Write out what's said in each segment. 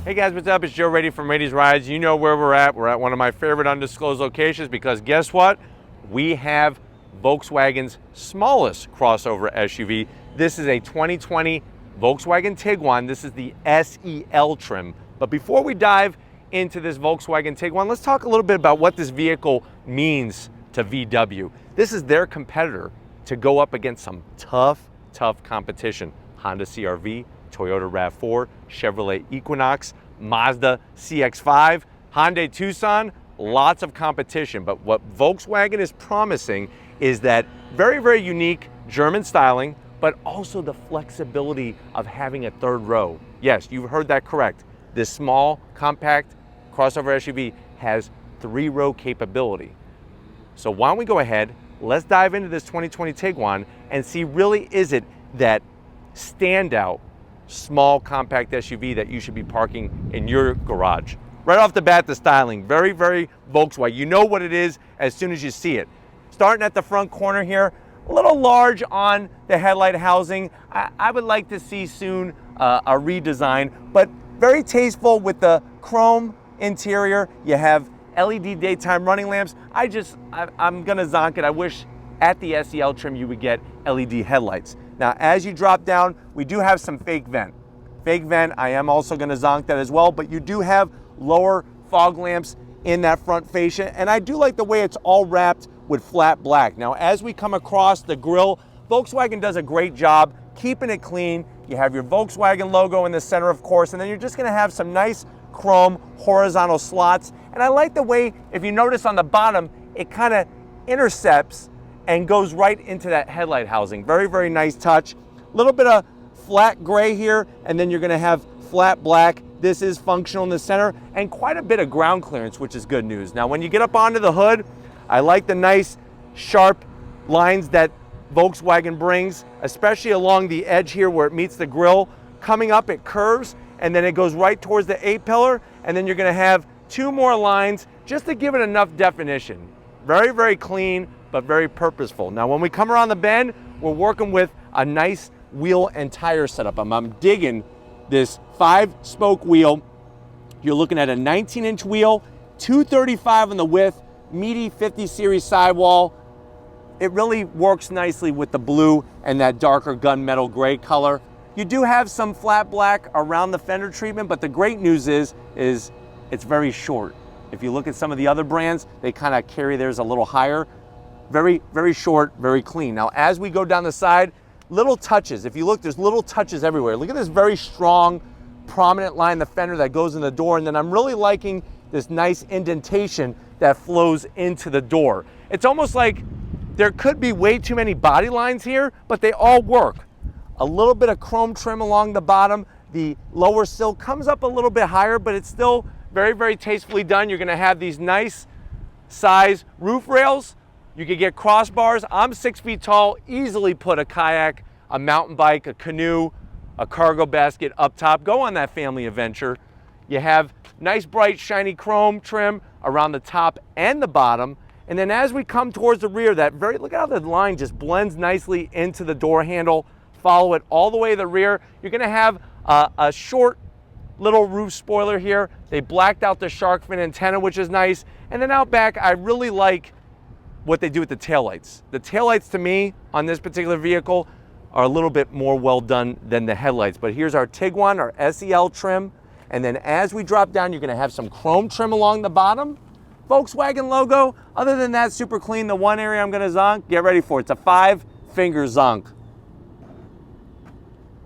Hey guys, what's up? It's Joe Rady from Rady's Rides. You know where we're at. We're at one of my favorite undisclosed locations because guess what? We have Volkswagen's smallest crossover SUV. This is a 2020 Volkswagen Tiguan. This is the SEL trim. But before we dive into this Volkswagen Tiguan, let's talk a little bit about what this vehicle means to VW. This is their competitor to go up against some tough competition. Honda CR-V, Toyota RAV4, Chevrolet Equinox, Mazda CX-5, Hyundai Tucson, lots of competition. But what Volkswagen is promising is that very unique German styling, but also the flexibility of having a third row. Yes, you've heard that correct. This small, compact crossover SUV has 3-row capability. So why don't we go ahead, let's dive into this 2020 Tiguan and see really is it that standout small compact SUV that you should be parking in your garage. Right off the bat, the styling, very Volkswagen. You know what it is as soon as you see it. Starting at the front corner here, a little large on the headlight housing. I would like to see soon a redesign, but very tasteful with the chrome interior. You have LED daytime running lamps. I'm gonna zonk it. I wish at the SEL trim you would get LED headlights. Now, as you drop down, we do have some fake vent. Fake vent, I am also gonna zonk that as well, but you do have lower fog lamps in that front fascia, and I do like the way it's all wrapped with flat black. Now, as we come across the grille, Volkswagen does a great job keeping it clean. You have your Volkswagen logo in the center, of course, and then you're just gonna have some nice chrome horizontal slots. And I like the way, if you notice on the bottom, it kind of intercepts and goes right into that headlight housing. Very nice touch. A little bit of flat gray here, and then you're gonna have flat black. This is functional in the center, and quite a bit of ground clearance, which is good news. Now, when you get up onto the hood, I like the nice sharp lines that Volkswagen brings, especially along the edge here where it meets the grille. Coming up, it curves, and then it goes right towards the A-pillar, and then you're gonna have 2 more lines just to give it enough definition. Very clean, but very purposeful. Now, when we come around the bend, we're working with a nice wheel and tire setup. I'm digging this 5-spoke wheel. You're looking at a 19-inch wheel, 235 on the width, meaty 50 series sidewall. It really works nicely with the blue and that darker gunmetal gray color. You do have some flat black around the fender treatment, but the great news is it's very short. If you look at some of the other brands, they kind of carry theirs a little higher. Very short, very clean. Now, as we go down the side, little touches. If you look, there's little touches everywhere. Look at this very strong, prominent line in the fender that goes in the door, and then I'm really liking this nice indentation that flows into the door. It's almost like there could be way too many body lines here, but they all work. A little bit of chrome trim along the bottom. The lower sill comes up a little bit higher, but it's still very tastefully done. You're gonna have these nice size roof rails. You could get crossbars. I'm 6 feet tall, easily put a kayak, a mountain bike, a canoe, a cargo basket up top. Go on that family adventure. You have nice bright shiny chrome trim around the top and the bottom. And then as we come towards the rear, look at how the line just blends nicely into the door handle. Follow it all the way to the rear. You're gonna have a short little roof spoiler here. They blacked out the shark fin antenna, which is nice. And then out back, I really like what they do with the taillights. The taillights to me on this particular vehicle are a little bit more well done than the headlights. But here's our Tiguan, our SEL trim. And then as we drop down, you're gonna have some chrome trim along the bottom. Volkswagen logo. Other than that, super clean. The one area I'm gonna zonk, get ready for it. It's a 5-finger zonk.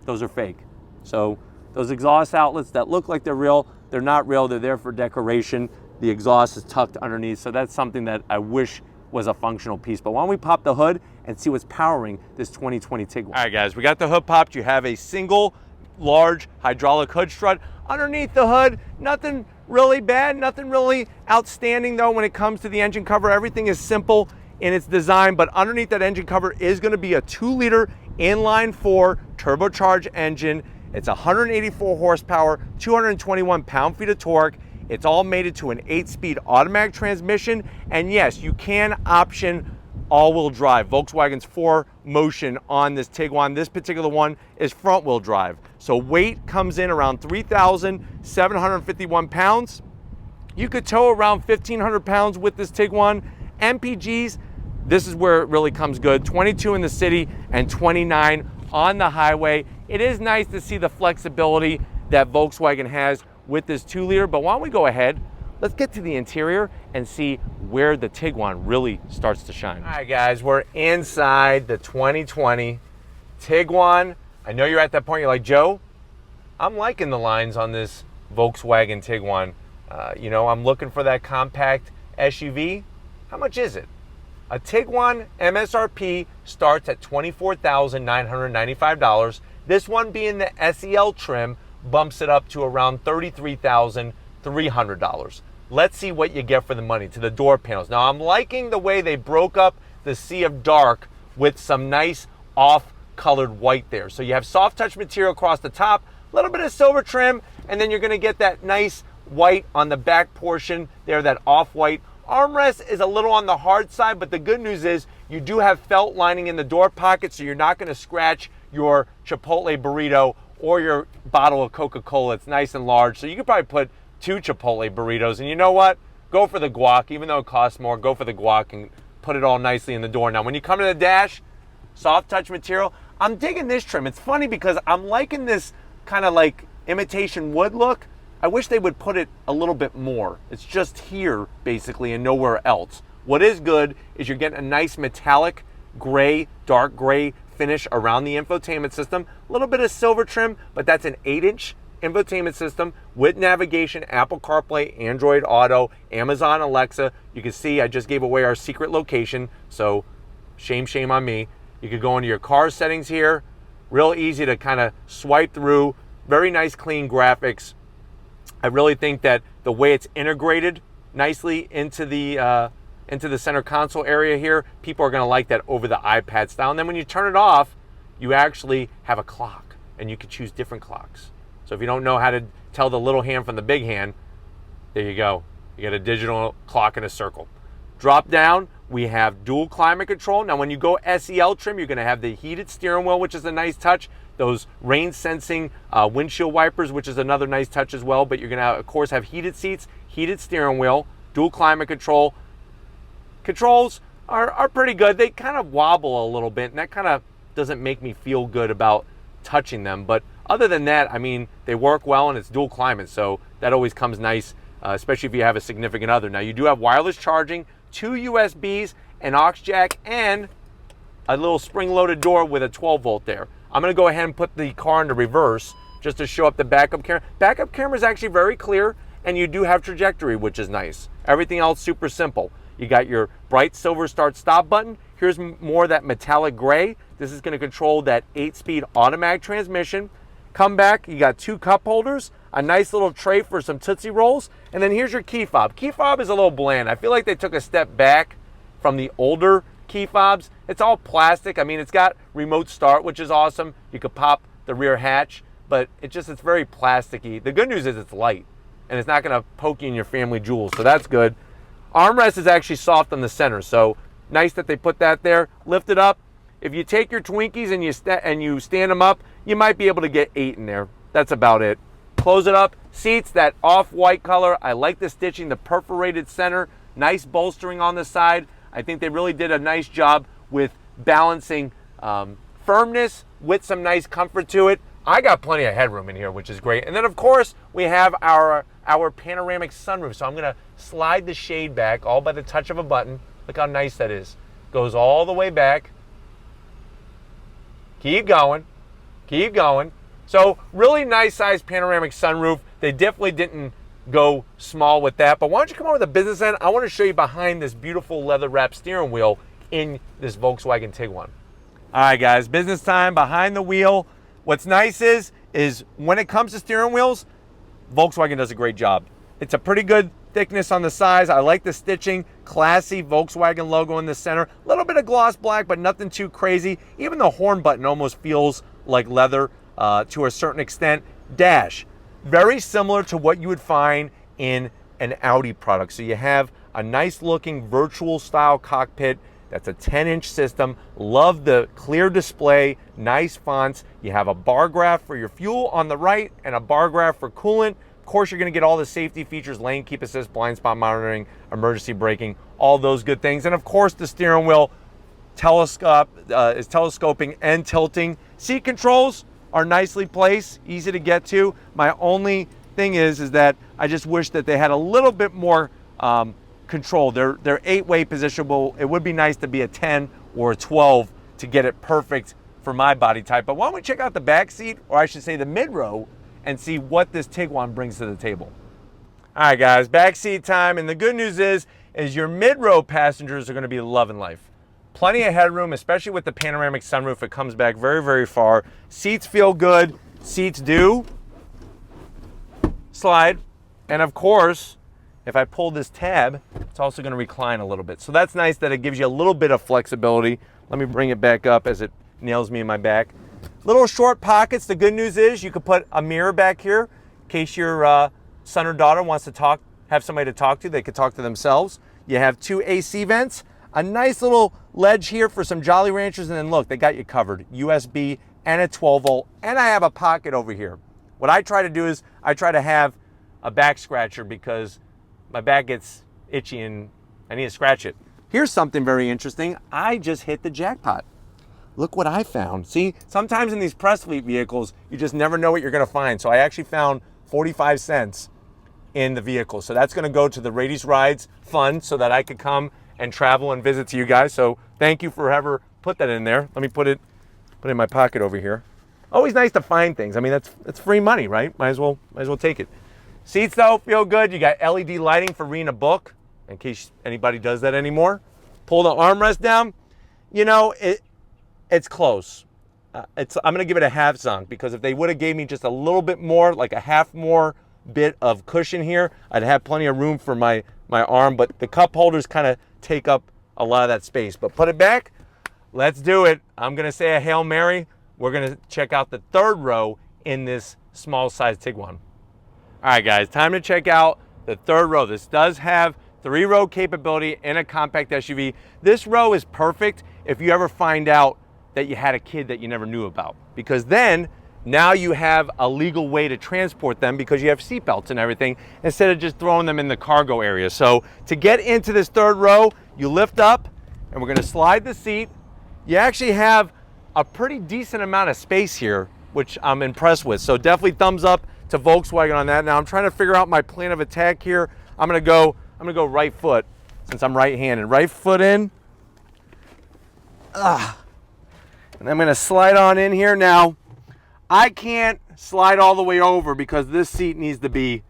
Those are fake. So those exhaust outlets that look like they're real, they're not real. They're there for decoration. The exhaust is tucked underneath. So that's something that I wish was a functional piece. But why don't we pop the hood and see what's powering this 2020 Tiguan. All right, guys, we got the hood popped. You have a single large hydraulic hood strut. Underneath the hood, nothing really bad, nothing really outstanding though when it comes to the engine cover. Everything is simple in its design, but underneath that engine cover is gonna be a 2-liter inline-4 turbocharged engine. It's 184 horsepower, 221 pound-feet of torque. It's all mated to an 8-speed automatic transmission. And yes, you can option all-wheel drive. Volkswagen's 4Motion on this Tiguan. This particular one is front-wheel drive. So weight comes in around 3,751 pounds. You could tow around 1,500 pounds with this Tiguan. MPGs, this is where it really comes good. 22 in the city and 29 on the highway. It is nice to see the flexibility that Volkswagen has with this 2-liter, but why don't we go ahead, let's get to the interior and see where the Tiguan really starts to shine. All right, guys, we're inside the 2020 Tiguan. I know you're at that point, you're like, Joe, I'm liking the lines on this Volkswagen Tiguan. You know, I'm looking for that compact SUV. How much is it? A Tiguan MSRP starts at $24,995. This one being the SEL trim bumps it up to around $33,300. Let's see what you get for the money to the door panels. Now, I'm liking the way they broke up the sea of dark with some nice off-colored white there. So you have soft touch material across the top, a little bit of silver trim, and then you're going to get that nice white on the back portion there, that off-white. Armrest is a little on the hard side, but the good news is you do have felt lining in the door pocket, so you're not going to scratch your Chipotle burrito or your bottle of Coca-Cola. It's nice and large, so you could probably put 2 Chipotle burritos. And you know what? Go for the guac. Even though it costs more, go for the guac and put it all nicely in the door. Now, when you come to the dash, soft touch material. I'm digging this trim. It's funny because I'm liking this kind of like imitation wood look. I wish they would put it a little bit more. It's just here, basically, and nowhere else. What is good is you're getting a nice metallic gray, dark gray finish around the infotainment system. A little bit of silver trim, but that's an 8-inch infotainment system with navigation, Apple CarPlay, Android Auto, Amazon Alexa. You can see I just gave away our secret location, so shame on me. You could go into your car settings here. Real easy to kind of swipe through. Very nice, clean graphics. I really think that the way it's integrated nicely into the center console area here, people are going to like that over the iPad style. And then when you turn it off, you actually have a clock, and you can choose different clocks. So if you don't know how to tell the little hand from the big hand, there you go. You get a digital clock in a circle. Drop down, we have dual climate control. Now when you go SEL trim, you're going to have the heated steering wheel, which is a nice touch. Those rain sensing windshield wipers, which is another nice touch as well. But you're going to, of course, have heated seats, heated steering wheel, dual climate control. Controls are pretty good. They kind of wobble a little bit, and that kind of doesn't make me feel good about touching them. But other than that, I mean, they work well, and it's dual climate, so that always comes nice, especially if you have a significant other. Now, you do have wireless charging, 2 USBs, an aux jack, and a little spring-loaded door with a 12-volt there. I'm going to go ahead and put the car into reverse just to show up the backup camera. Backup camera is actually very clear, and you do have trajectory, which is nice. Everything else super simple. You got your bright silver start-stop button. Here's more of that metallic gray. This is going to control that 8-speed automatic transmission. Come back, you got 2 cup holders, a nice little tray for some Tootsie Rolls, and then here's your key fob. Key fob is a little bland. I feel like they took a step back from the older key fobs. It's all plastic. I mean, it's got remote start, which is awesome. You could pop the rear hatch, but it's very plasticky. The good news is it's light, and it's not going to poke you in your family jewels, so that's good. Armrest is actually soft on the center, so nice that they put that there. Lift it up. If you take your Twinkies and you stand them up, you might be able to get 8 in there. That's about it. Close it up. Seats, that off-white color. I like the stitching, the perforated center. Nice bolstering on the side. I think they really did a nice job with balancing firmness with some nice comfort to it. I got plenty of headroom in here, which is great. And then, of course, we have our panoramic sunroof. So I'm going to slide the shade back all by the touch of a button. Look how nice that is. Goes all the way back. Keep going. Keep going. So really nice size panoramic sunroof. They definitely didn't go small with that. But why don't you come over to the business end? I want to show you behind this beautiful leather wrapped steering wheel in this Volkswagen Tiguan. All right, guys, business time behind the wheel. What's nice is when it comes to steering wheels, Volkswagen does a great job. It's a pretty good thickness on the sides. I like the stitching, classy Volkswagen logo in the center. A little bit of gloss black, but nothing too crazy. Even the horn button almost feels like leather to a certain extent. Dash, very similar to what you would find in an Audi product. So you have a nice looking virtual style cockpit, That's a 10-inch system. Love the clear display, nice fonts. You have a bar graph for your fuel on the right and a bar graph for coolant. Of course, you're gonna get all the safety features, lane keep assist, blind spot monitoring, emergency braking, all those good things. And of course, the steering wheel is telescoping and tilting. Seat controls are nicely placed, easy to get to. My only thing is that I just wish that they had a little bit more control. They're 8-way positionable. It would be nice to be a 10 or a 12 to get it perfect for my body type. But why don't we check out the back seat, or I should say the mid-row, and see what this Tiguan brings to the table. All right, guys, backseat time. And the good news is your mid-row passengers are gonna be loving life. Plenty of headroom, especially with the panoramic sunroof. It comes back very, very far. Seats feel good. Seats do slide. And of course, if I pull this tab, it's also gonna recline a little bit. So that's nice that it gives you a little bit of flexibility. Let me bring it back up as it nails me in my back. Little short pockets. The good news is you could put a mirror back here in case your son or daughter wants to have somebody to talk to. They could talk to themselves. You have 2 AC vents, a nice little ledge here for some Jolly Ranchers, and then look, they got you covered. USB and a 12 volt, and I have a pocket over here. What I try to do is I try to have a back scratcher because my back gets itchy and I need to scratch it. Here's something very interesting. I just hit the jackpot. Look what I found. See, sometimes in these press fleet vehicles, you just never know what you're gonna find. So I actually found 45 cents in the vehicle. So that's gonna go to the Radies Rides Fund so that I could come and travel and visit to you guys. So thank you for ever put that in there. Let me put it in my pocket over here. Always nice to find things. I mean, that's free money, right? Might as well take it. Seats though, feel good. You got LED lighting for reading a book, in case anybody does that anymore. Pull the armrest down. You know, it's close. I'm gonna give it a half zonk, because if they would have gave me just a little bit more, like a half more bit of cushion here, I'd have plenty of room for my arm, but the cup holders kind of take up a lot of that space. But put it back, let's do it. I'm gonna say a Hail Mary. We're gonna check out the 3rd row in this small size Tiguan. All right, guys, time to check out the 3rd row. This does have 3-row capability in a compact SUV. This row is perfect if you ever find out that you had a kid that you never knew about, because then now you have a legal way to transport them because you have seatbelts and everything, instead of just throwing them in the cargo area. So to get into this 3rd row, you lift up and we're gonna slide the seat. You actually have a pretty decent amount of space here, which I'm impressed with. So definitely thumbs up to Volkswagen on that. Now I'm trying to figure out my plan of attack here. I'm gonna go right foot, since I'm right-handed. Right foot in. And I'm gonna slide on in here. Now, I can't slide all the way over because this seat needs to be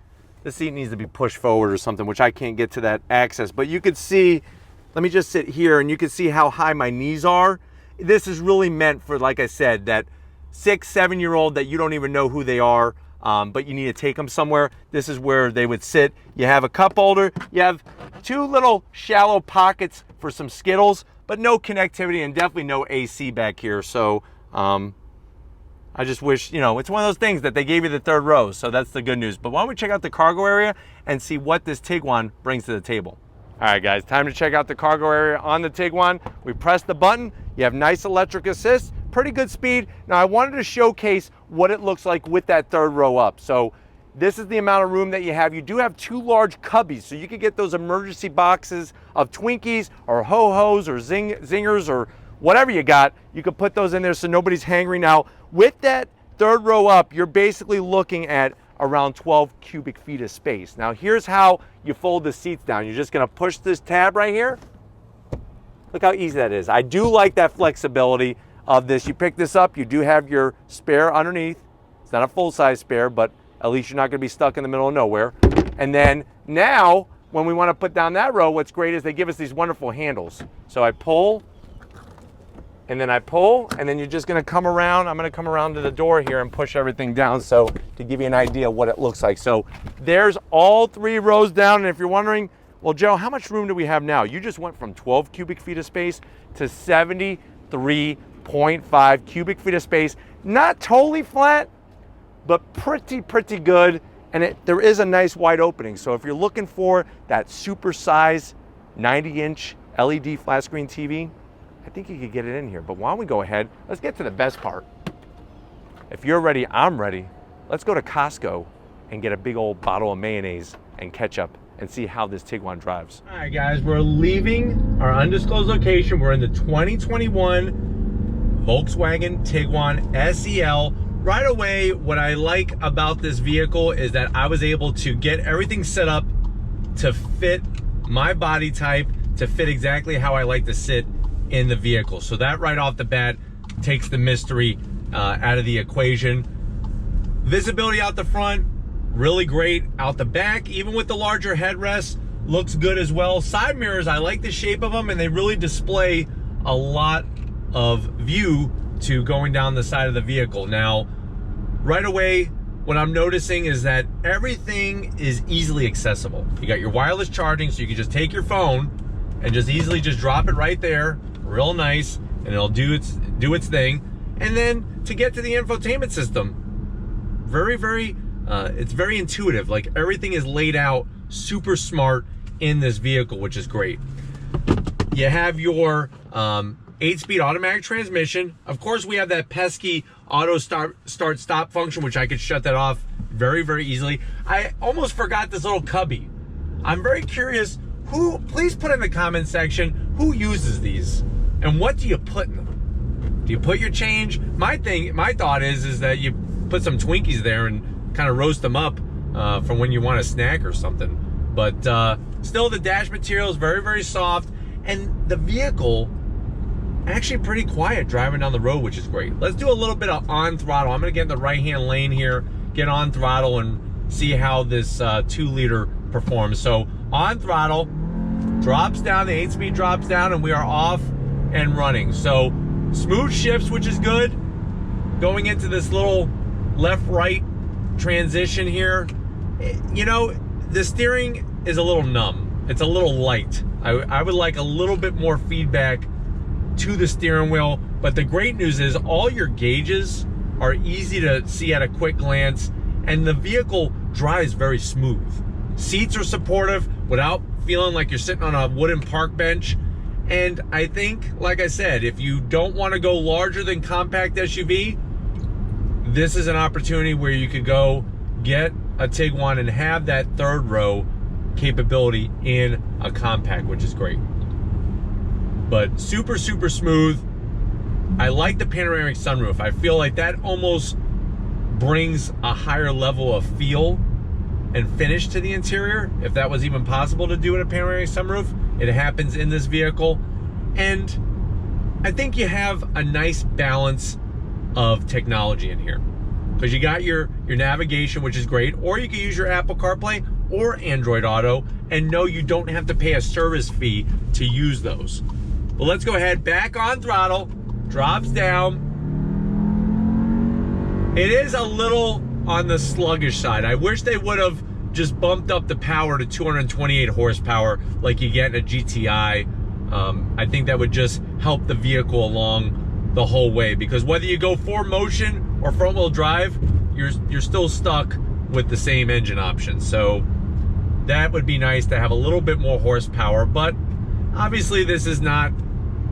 pushed forward or something, which I can't get to that access. But you could see, let me just sit here and you can see how high my knees are. This is really meant for, like I said, that 6-7-year-old that you don't even know who they are, but you need to take them somewhere. This is where they would sit. You have a cup holder. You have 2 little shallow pockets for some Skittles, but no connectivity and definitely no AC back here. So I just wish, you know, it's one of those things that they gave you the 3rd row, so that's the good news. But why don't we check out the cargo area and see what this Tiguan brings to the table. All right, guys, time to check out the cargo area on the Tiguan. We press the button. You have nice electric assist, pretty good speed. Now, I wanted to showcase what it looks like with that 3rd row up. So this is the amount of room that you have. You do have 2 large cubbies, so you could get those emergency boxes of Twinkies or Ho-Hos or Zingers or whatever you got. You could put those in there so nobody's hangry. Now, with that 3rd row up, you're basically looking at around 12 cubic feet of space. Now, here's how you fold the seats down. You're just gonna push this tab right here. Look how easy that is. I do like that flexibility of this. You pick this up, you do have your spare underneath. It's not a full-size spare, but at least you're not gonna be stuck in the middle of nowhere. And then now, when we wanna put down that row, what's great is they give us these wonderful handles. So I pull, and then I pull, and then you're just gonna come around. I'm gonna come around to the door here and push everything down, so to give you an idea of what it looks like. So there's all 3 rows down, and if you're wondering, well, Joe, how much room do we have now? You just went from 12 cubic feet of space to 73.5 cubic feet of space. Not totally flat, but pretty good. And there is a nice wide opening. So if you're looking for that super size 90-inch LED flat screen TV, I think you could get it in here. But why don't we go ahead, let's get to the best part. If you're ready, I'm ready. Let's go to Costco and get a big old bottle of mayonnaise and ketchup and see how this Tiguan drives. All right, guys, we're leaving our undisclosed location. We're in the 2021 Volkswagen Tiguan SEL. Right away, what I like about this vehicle is that I was able to get everything set up to fit my body type, to fit exactly how I like to sit in the vehicle. So that right off the bat takes the mystery out of the equation. Visibility out the front, really great. Out the back, even with the larger headrest, looks good as well. Side mirrors, I like the shape of them, and they really display a lot of view to going down the side of the vehicle. Now, right away, what I'm noticing is that everything is easily accessible. You got your wireless charging, so you can just take your phone and just easily just drop it right there, real nice, and it'll do its thing. And then to get to the infotainment system, it's very intuitive. Like, everything is laid out super smart in this vehicle, which is great. You have your 8-speed automatic transmission. Of course, we have that pesky auto start stop function, which I could shut that off very, very easily. I almost forgot this little cubby. I'm very curious, please put in the comment section, who uses these and what do you put in them? Do you put your change? My thought is that you put some Twinkies there and kind of roast them up for when you want a snack or something. But still, the dash material is very, very soft, and the vehicle actually pretty quiet driving down the road, which is great. Let's do a little bit of on throttle. I'm gonna get in the right-hand lane here, get on throttle, and see how this 2-liter performs. So on throttle, drops down, the 8-speed drops down, and we are off and running. So smooth shifts, which is good. Going into this little left-right transition here, you know, the steering is a little numb. It's a little light. I would like a little bit more feedback to the steering wheel, but the great news is all your gauges are easy to see at a quick glance, and the vehicle drives very smooth. Seats are supportive without feeling like you're sitting on a wooden park bench. And I think, like I said, if you don't want to go larger than compact SUV, this is an opportunity where you could go get a Tiguan and have that third row capability in a compact, which is great. But super, super smooth. I like the panoramic sunroof. I feel like that almost brings a higher level of feel and finish to the interior. If that was even possible to do in a panoramic sunroof, it happens in this vehicle. And I think you have a nice balance of technology in here, because you got your navigation, which is great, or you can use your Apple CarPlay or Android Auto, and no, you don't have to pay a service fee to use those. But let's go ahead, back on throttle, drops down. It is a little on the sluggish side. I wish they would have just bumped up the power to 228 horsepower like you get in a GTI. I think that would just help the vehicle along the whole way, because whether you go 4Motion or front-wheel drive, you're still stuck with the same engine option. So that would be nice to have a little bit more horsepower, but obviously this is not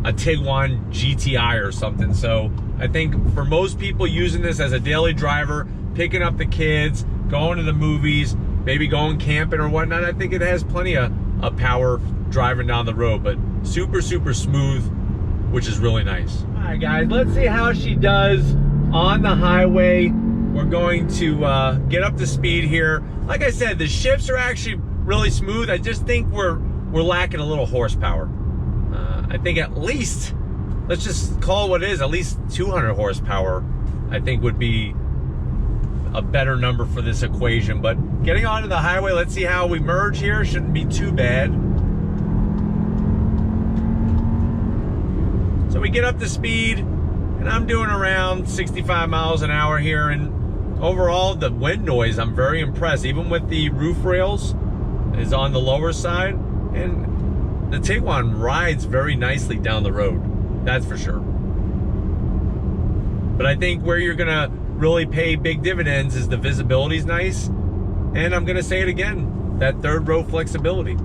a Tiguan GTI or something. So I think for most people using this as a daily driver, picking up the kids, going to the movies, maybe going camping or whatnot, I think it has plenty of power driving down the road, but super, super smooth, which is really nice. All right, guys, let's see how she does on the highway. We're going to get up to speed here. Like I said, the shifts are actually really smooth. I just think we're lacking a little horsepower. I think at least, let's just call it what it is, at least 200 horsepower, I think would be a better number for this equation. But getting onto the highway, let's see how we merge here. Shouldn't be too bad. So we get up to speed, and I'm doing around 65 miles an hour here, and overall the wind noise, I'm very impressed. Even with the roof rails is on the lower side, and the Tiguan rides very nicely down the road, that's for sure. But I think where you're gonna really pay big dividends is the visibility's nice, and I'm gonna say it again, that third row flexibility.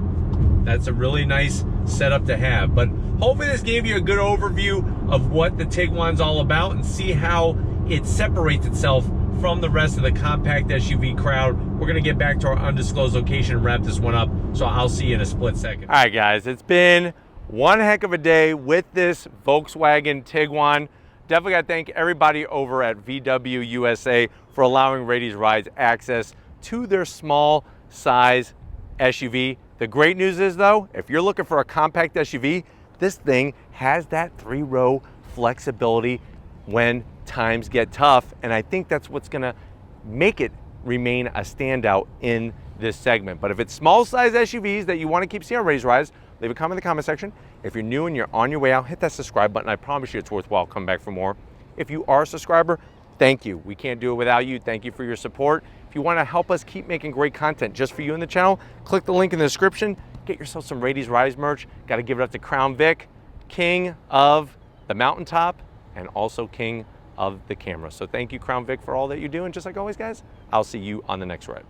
That's a really nice setup to have. But hopefully this gave you a good overview of what the Tiguan's all about and see how it separates itself from the rest of the compact SUV crowd. We're gonna get back to our undisclosed location and wrap this one up, so I'll see you in a split second. All right, guys, it's been one heck of a day with this Volkswagen Tiguan. Definitely gotta thank everybody over at VW USA for allowing Rady's Rides access to their small size SUV. The great news is though, if you're looking for a compact SUV, this thing has that 3-row flexibility when times get tough, and I think that's what's gonna make it remain a standout in this segment. But if it's small size SUVs that you want to keep seeing on Rady's Rides, leave a comment in the comment section. If you're new and you're on your way out, hit that subscribe button. I promise you it's worthwhile. Come back for more. If you are a subscriber, thank you. We can't do it without you. Thank you for your support. If you want to help us keep making great content just for you in the channel, click the link in the description. Get yourself some Rady's Rides merch. Got to give it up to Crown Vic, king of the mountaintop and also king of the camera. So thank you, Crown Vic, for all that you do. And just like always, guys, I'll see you on the next ride.